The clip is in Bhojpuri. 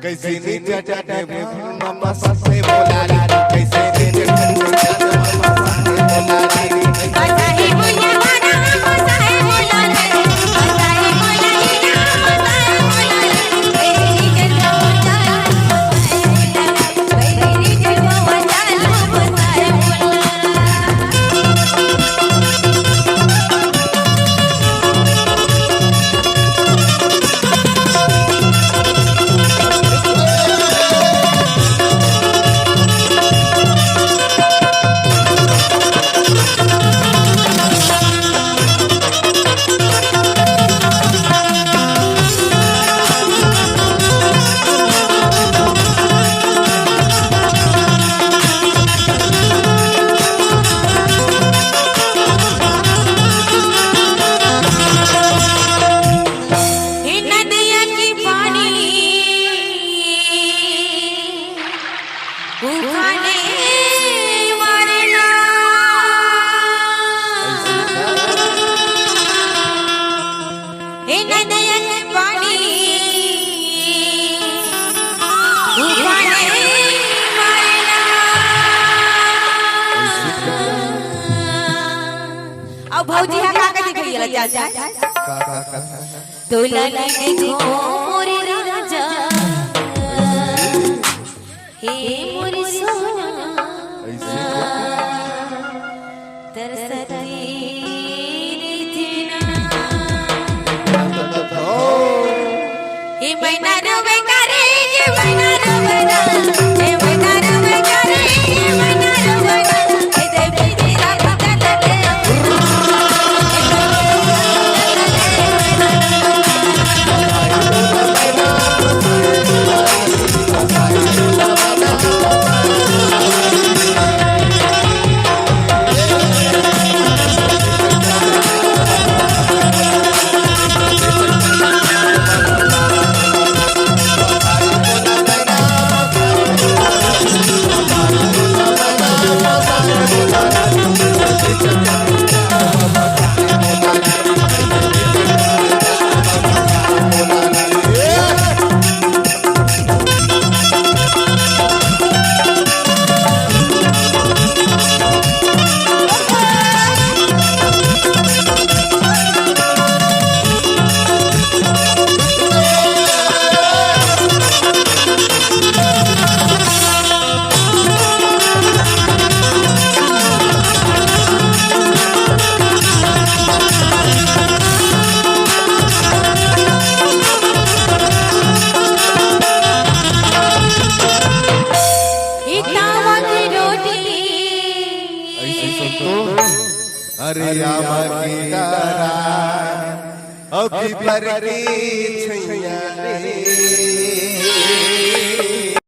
कैसे नीचे जाते मम्मा से बोला रे कैसे नीचे जाते मम्मा से बोला रे कैसा ही बोला वाला कैसा ही बोला रे कैसा ही बोला नीना कैसा ही बोला रे कैसे नीचे जाता कैसे नीचे जाता कैसा ही भौजी हा का कदी गइला चाचा दुल्हन देखो मोरे राजा हे मोरे सोना तरसती रीतिना हे मैना रोवे करे हे मैना रोवे ना हे मैना रोवे करे हे मैना रोवे ना हे देवी तेरा बदल ले अरे आमर की तारा अभी पर की छैया रे